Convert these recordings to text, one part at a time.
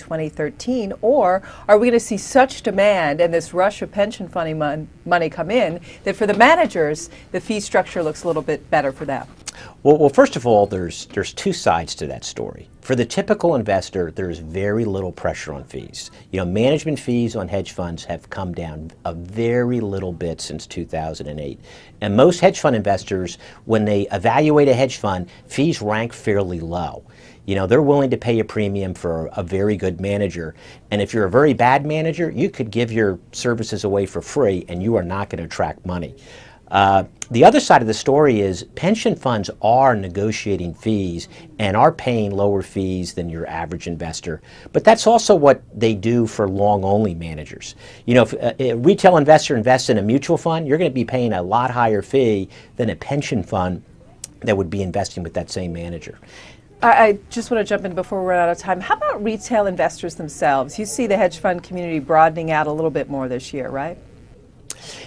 2013? Or are we going to see such demand and this rush of pension funding money come in that for the managers, the fee structure looks a little bit better for them? Well, first of all, there's two sides to that story. For the typical investor, there's very little pressure on fees. You know, management fees on hedge funds have come down a very little bit since 2008. And most hedge fund investors, when they evaluate a hedge fund, fees rank fairly low. You know, they're willing to pay a premium for a very good manager. And if you're a very bad manager, you could give your services away for free and you are not going to attract money. The other side of the story is pension funds are negotiating fees and are paying lower fees than your average investor. But that's also what they do for long-only managers. You know, if a retail investor invests in a mutual fund, you're going to be paying a lot higher fee than a pension fund that would be investing with that same manager. I just want to jump in before we run out of time. How about retail investors themselves? You see the hedge fund community broadening out a little bit more this year, right?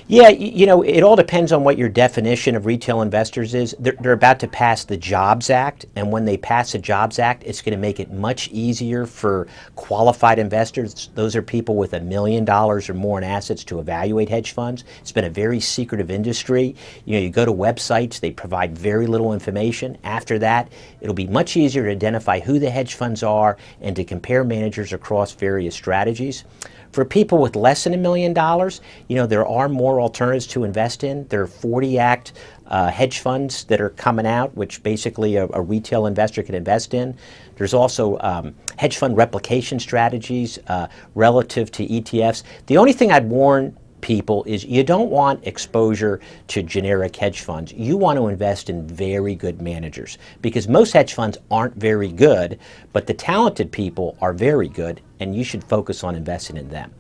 Yeah, you know, it all depends on what your definition of retail investors is. They're about to pass the Jobs Act, and when they pass the Jobs Act, it's going to make it much easier for qualified investors. Those are people with $1 million or more in assets to evaluate hedge funds. It's been a very secretive industry. You know, you go to websites, they provide very little information. After that, it'll be much easier to identify who the hedge funds are and to compare managers across various strategies. For people with less than $1 million, you know, there are more alternatives to invest in. There are 40 Act hedge funds that are coming out, which basically a retail investor can invest in. There's also hedge fund replication strategies relative to ETFs. The only thing I'd warn people is you don't want exposure to generic hedge funds. You want to invest in very good managers because most hedge funds aren't very good, but the talented people are very good and you should focus on investing in them.